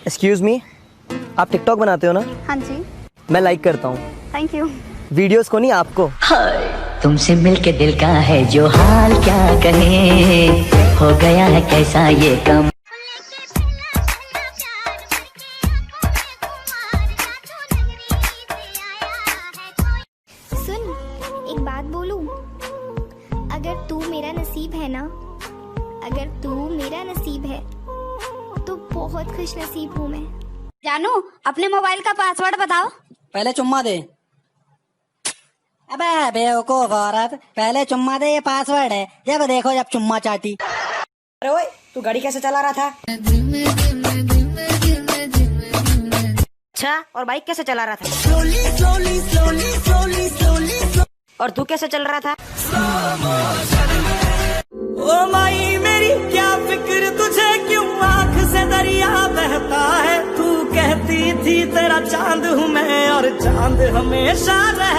Excuse me, आप TikTok बनाते हो ना? हाँ जी। मैं लाइक करता हूँ। Thank you. वीडियोस को नहीं, आपको। तुमसे मिलके दिल का है जो हाल क्या कहे, हो गया है कैसा ये कम। सुन, एक बात बोलूं? अगर तू मेरा नसीब है ना, अगर तू मेरा नसीब है तो बहुत खुश नसीब हूँ मैं। जानू, अपने मोबाइल का पासवर्ड बताओ। पहले चुम्मा दे। अबे बेवकूफ औरत, पहले चुम्मा दे, ये पासवर्ड है। जब देखो जब चुम्मा चाटी। अरे ओए, तू गाड़ी कैसे चला रहा था? अच्छा, और बाइक कैसे चला रहा था? और तू कैसे चल रहा था? ओ माई मेरी क्या फिक्र तुझे, क्यों आंख से दरिया बहता है। तू कहती थी तेरा चांद हूँ मैं, और चांद हमेशा रह